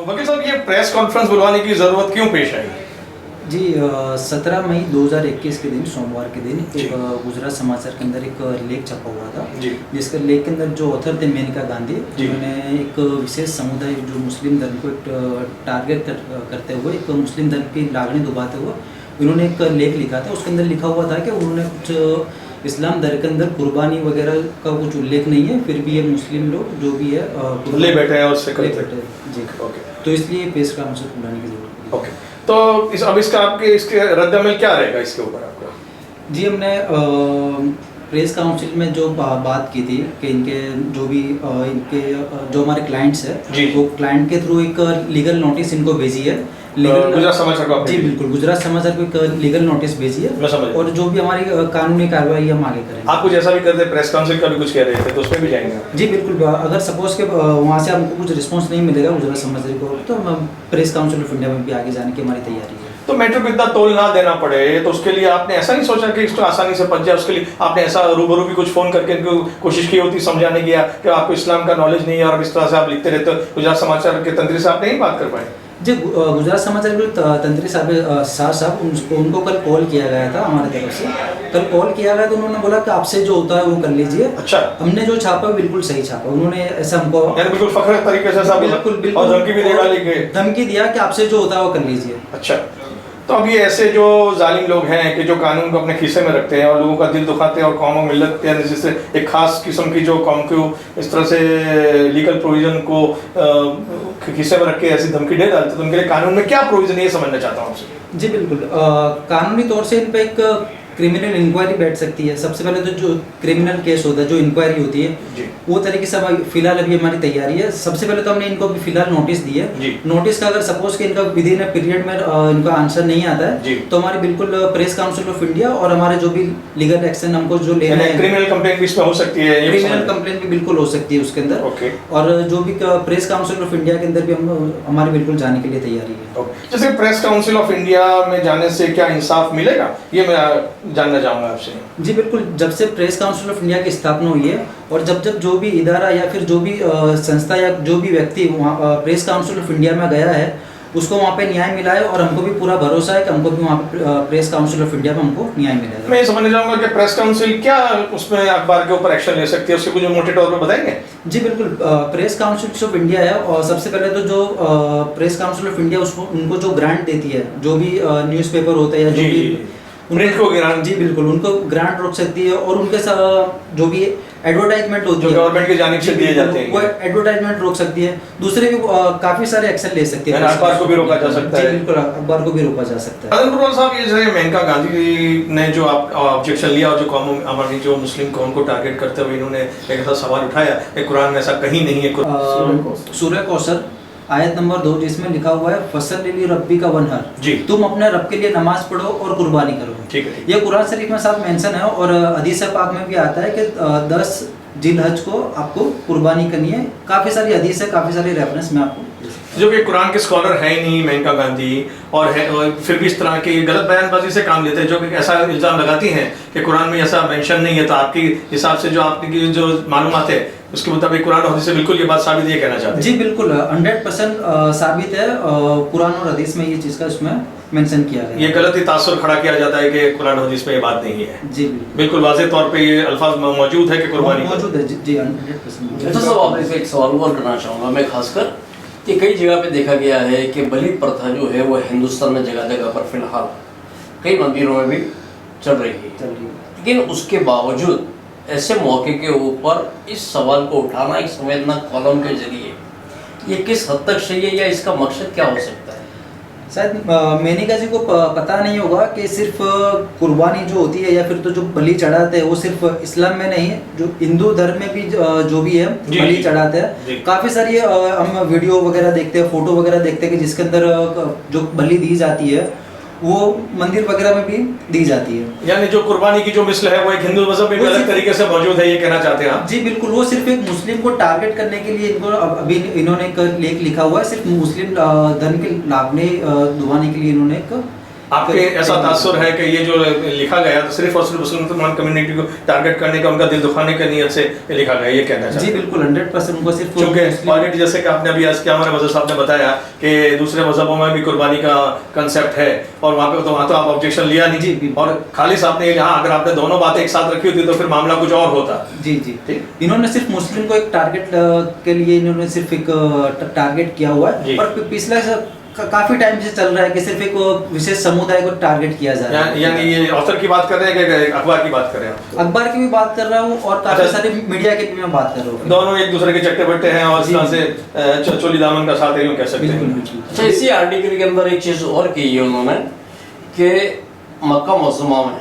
वकील साहब, ये प्रेस कॉन्फ्रेंस बुलवाने की जरूरत क्यों पेश आई? जी 17 मई 2021 के दिन, सोमवार के दिन जी। एक गुजरात समाचार के अंदर एक लेख छपा हुआ था, जी। जिसके लेख के अंदर जो ऑथर थे मेनका गांधी, जी। उन्होंने एक विशेष समुदाय जो मुस्लिम धर्म को टारगेट करते हुए, एक मुस्लिम धर्म की लागणी दुबाते हुए उन्होंने एक लेख लिखा था। उसके अंदर लिखा हुआ था कि उन्होंने कुछ इस्लाम धर्म के अंदर कुर्बानी वगैरह का कुछ उल्लेख नहीं है, फिर भी ये मुस्लिम लोग जो भी है ले बैठे हैं और उससे ले करते बैठे हैं। जी, ओके तो इसलिए प्रेस काउंसिल बुलाने की जरूरत है। ओके, तो अब इसका आपके इसके रद्द-अमल क्या रहेगा इसके ऊपर आपका? जी, हमने प्रेस काउंसिल में जो बात की थी कि इनके जो भी इनके जो हमारे क्लाइंट्स जी। हैं, वो क्लाइंट के थ्रू एक लीगल नोटिस इनको भेजी है। गुजरात समाचार को आपने जी भेजी? बिल्कुल, गुजरात समाचार को एक लीगल नोटिस भेजी है, मैं समझ गया। और जो भी हमारी कानूनी कार्रवाई हम आगे करेंगे। आप कुछ ऐसा भी करते, प्रेस काउंसिल का भी कुछ कह रहे थे, तो उसमें भी जाएंगे आप? जी बिल्कुल, अगर सपोज के वहाँ से हमको कुछ रिस्पांस नहीं मिलेगा गुजरात समाचार को, तो हम प्रेस काउंसिल ऑफ इंडिया में भी आगे जाने की हमारी तैयारी है। तो मेट्रो को इतना तोल ना देना पड़े, तो उसके लिए आपने ऐसा नहीं सोचा कि इसको आसानी से पच जाए? उसके लिए आपने ऐसा रूबरू भी कुछ फोन करके इनको कोशिश की होती समझाने की, कि आपको इस्लाम का नॉलेज नहीं है और इस तरह से आप लिखते रहते हो? गुजरात समाचार के तंत्री से आप नहीं बात कर पाए? जी, गुजरात समाचार के तंत्री साहब उनको कल कॉल किया गया था हमारे तरफ से। कल कॉल किया गया तो उन्होंने बोला कि आपसे जो होता है वो कर लीजिए। अच्छा, हमने जो छापा बिल्कुल सही छापा। उन्होंने ऐसा हमको यानी बिल्कुल फख्र तरीके से सब बिल्कुल और धमकी भी दे डाली कि धमकी दिया कि आपसे जो होता है वो कर लीजिए। अच्छा, तो अब ये ऐसे जो जालिम लोग हैं कि जो कानून को अपने खीसे में रखते हैं और लोगों का दिल दुखाते हैं और कौम और मिल्लत के जिससे एक खास किस्म की जो कौम को इस तरह से लीगल प्रोविजन को खीसे में रख के ऐसी धमकी दे डालते, तो उनके लिए कानून में क्या प्रोविजन है ये समझना चाहता हूँ आपसे। जी बिल्कुल, कानूनी तौर से इन पे एक क्रिमिनल इंक्वायरी बैठ सकती है। सबसे पहले तो जो क्रिमिनल केस होता है, जो इंक्वायरी होती है, जी। वो तरीके से फिलहाल अभी हमारी तैयारी है। सबसे पहले तो हमने इनको फिलहाल नोटिस दी है। जी। नोटिस का अगर सपोज कि इनका विद इन पीरियड में इनका आंसर नहीं आता जी। है, तो हमारी बिल्कुल प्रेस काउंसिल ऑफ इंडिया और हमारे जो भी लीगल एक्शन हमको जो लेना है, क्रिमिनल कंप्लेंट भी इसमें हो सकती है? क्रिमिनल कंप्लेंट भी बिल्कुल हो सकती है उसके अंदर। ओके। और जो भी प्रेस काउंसिल ऑफ इंडिया के अंदर भी हम हमारी बिल्कुल जाने के लिए तैयारी है। जैसे प्रेस काउंसिल ऑफ इंडिया में जाने से क्या इंसाफ मिलेगा, ये मैं जानना चाहूंगा आपसे। जी बिल्कुल, जब से प्रेस काउंसिल ऑफ इंडिया की स्थापना हुई है और जब जब जो भी इदारा या फिर जो भी संस्था या जो भी व्यक्ति वहाँ प्रेस काउंसिल ऑफ इंडिया में गया है, उसको वहाँ पे न्याय मिला है, और हमको भी पूरा भरोसा है कि हमको भी वहाँ पे प्रेस काउंसिल ऑफ इंडिया में हमको न्याय मिलेगा। मैं ये समझना चाहूंगा कि प्रेस काउंसिल क्या उसमें अखबार के ऊपर एक्शन ले सकती है, उसके कुछ मोटे तौर पर बताएंगे? जी बिल्कुल, प्रेस काउंसिल ऑफ इंडिया है, और सबसे पहले तो जो प्रेस काउंसिल ऑफ इंडिया उसको उनको जो ग्रांट देती है, जो भी न्यूज़पेपर होता है या जो भी प्रिंट को ग्रांट, जी बिल्कुल, उनको ग्रांट रोक सकती है, और उनके साथ जो भी एडवर्टाइजमेंट होती है, जो गवर्नमेंट की जानिब से दिए जाते हैं, वो एडवर्टाइजमेंट रोक सकती है। दूसरे भी काफी सारे एक्शन ले सकती है। अखबार को भी रोका जा सकता है? जी बिल्कुल, अखबार को भी रोका जा सकता है। अदनपुर साहब, ये जो है मेनका गांधी ने जो ऑब्जेक्शन लिया और जो कौम हमारी जो मुस्लिम कौम को टारगेट करते हुए इन्होंने एक ऐसा सवाल उठाया कि कुरान में ऐसा कहीं नहीं है। सूरह कौसर आयत नंबर 2, जिसमें लिखा हुआ है फसल लिली रब्बी का वनहर, जी, तुम अपने रब के लिए नमाज पढ़ो और कुर्बानी करो। ठीक है। ये कुरान शरीफ में साफ मेंशन है, और हदीस पाक में भी आता है कि 10 जिलहज को आपको कुर्बानी करनी है। काफी सारी हदीस है, काफी सारी रेफरेंस में आपको, जो कि कुरान के स्कॉलर है ही नहीं मेनका गांधी, और फिर भी इस तरह की गलत बयानबाजी से काम लेते हैं, जो कि ऐसा इल्जाम लगाती हैं कि कुरान में ऐसा मेंशन नहीं है। तो आपके हिसाब से जो आपकी जो मालूमात है उसके मुताबिक कुरान और हदीस से बिल्कुल ये बात साबित ये कहना चाहते हैं? जी बिल्कुल, 100% साबित है। कुरान और हदीस में ये चीज़ का इसमें मेंशन किया गया है। ये गलत ही तासुर खड़ा किया जाता है कि कुरान और हदीस में ये बात नहीं है। जी बिल्कुल वाज़ेह तौर पे ये अल्फाज मौजूद है कि कुर्बानी मौजूद है। जी 100%। अच्छा साहब, आप इसका एक सवाल और करना चाहूँगा मैं, खासकर कि कई जगह पे देखा गया है कि बलि प्रथा जो है वो हिंदुस्तान में जगह जगह पर फिलहाल कई मंदिरों में भी चल रही है, लेकिन उसके बावजूद ऐसे मौके के ऊपर इस सवाल को उठाना एक संवेदना कॉलम के जरिए, ये किस हद तक सही है या इसका मकसद क्या हो सकता है? शायद मेनका जी को पता नहीं होगा कि सिर्फ कुर्बानी जो होती है या फिर तो जो बलि चढ़ाते हैं वो सिर्फ इस्लाम में नहीं है, जो हिंदू धर्म में भी जो भी है बलि चढ़ाते हैं। काफ़ी सारी हम वीडियो वगैरह देखते हैं, फोटो वगैरह देखते हैं कि जिसके अंदर जो बलि दी जाती है वो मंदिर वगैरह में भी दी जाती है। यानी जो कुर्बानी की जो मिसल है वो एक हिंदू मजहब में भी अलग तरीके से मौजूद है, ये कहना चाहते हैं आप? जी बिल्कुल, वो सिर्फ एक मुस्लिम को टारगेट करने के लिए इनको अभी इन्होंने एक लेख लिखा हुआ है, सिर्फ मुस्लिम धर्म के लागने दुबाने के लिए इन्होंने एक आपके ऐसा तासुर है कि ये जो लिखा गया तो सिर्फ और सिर्फ मुसलमान कम्युनिटी को टारगेट करने का, उनका दिल दुखाने की नीयत से ये लिखा गया, ये कहना चाहिए? जी बिल्कुल 100% उनको सिर्फ क्योंकि ऑलरेडी जैसे कि आपने अभी आज क्या हमारे मज़हब साहब ने बताया कि दूसरे मज़हबों में भी कुर्बानी का कंसेप्ट है और वहाँ तो आप ऑब्जेक्शन लिया नहीं जी, और खालिस आपने यहाँ अगर आपने दोनों बातें एक साथ रखी होती तो फिर मामला कुछ और होता। जी जी ठीक। इन्होंने सिर्फ मुस्लिम को एक टारगेट के लिए इन्होंने सिर्फ एक टारगेट किया हुआ है और पिछला काफी टाइम से चल रहा है कि सिर्फ एक विशेष समुदाय को टारगेट किया जा रहा है। यानी ये ऑथर की बात कर रहे हैं कि अखबार की बात कर रहे हैं? अखबार की भी बात कर रहा हूँ और काफी सारे मीडिया की भी मैं बात कर रहा हूँ। दोनों एक दूसरे के चट्टे बट्टे हैं और इस तरह से चोली दामन का साथ यूं कह सकते हैं। अच्छा, इसी आर्टिकल के अंदर एक चीज और की है उन्होंने कि मक्का मुअज़्ज़मा में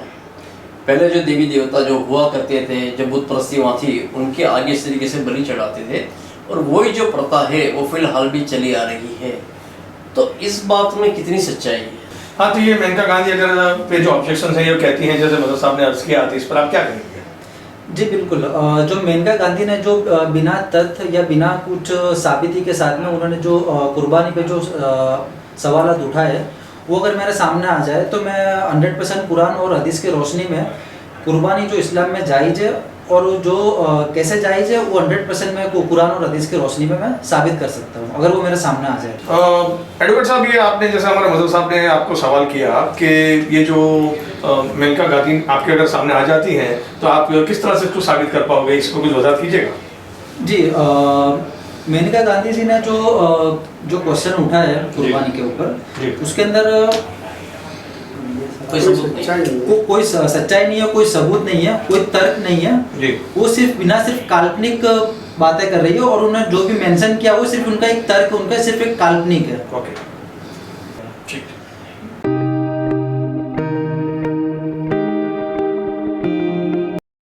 पहले जो देवी देवता जो हुआ करते थे, जब बुत परस्ती वहाँ थी, उनके आगे इस तरीके से बलि चढ़ाते थे और वही जो प्रथा है वो फिलहाल भी चली आ रही है। तो इस बात में कितनी सच्चाई है? हाँ, तो ये मेनका गांधी अगर पे जो ऑब्जेक्शन है ये कहती हैं, जैसे मदर साहब ने अर्ज किया, तो इस पर आप क्या कहेंगे? जी बिल्कुल, जो मेनका गांधी ने जो बिना तथ्य या बिना कुछ साबिती के साथ में उन्होंने जो कुर्बानी पे जो सवाल उठाए वो अगर मेरे सामने आ जाए तो मैं 100% कुरान और हदीस के रोशनी में कुर्बानी जो इस्लाम में जायज़ है और जो कैसे जायज़ है वो 100% मैं कुरान और हदीस के रोशनी में मैं साबित कर सकता हूँ अगर वो मेरे सामने आ जाए। एडवोकेट साहब, ये आपने जैसे हमारे मज़हब साहब ने आपको सवाल किया कि ये जो मेनका गांधी आपके अगर सामने आ जाती हैं तो आप किस तरह से इसको साबित कर पाओगे, इसको कुछ वजाहत कीजिएगा? जी, मेनका गांधी जी ने जो क्वेश्चन उठाया है कुर्बानी के ऊपर, उसके अंदर कोई सच्चाई नहीं है, कोई सबूत नहीं है, कोई तर्क नहीं है। वो सिर्फ काल्पनिक बातें कर रही है और उन्होंने जो भी मेंशन किया वो सिर्फ उनका एक तर्क, उनका सिर्फ एक काल्पनिक है। ओके, ठीक।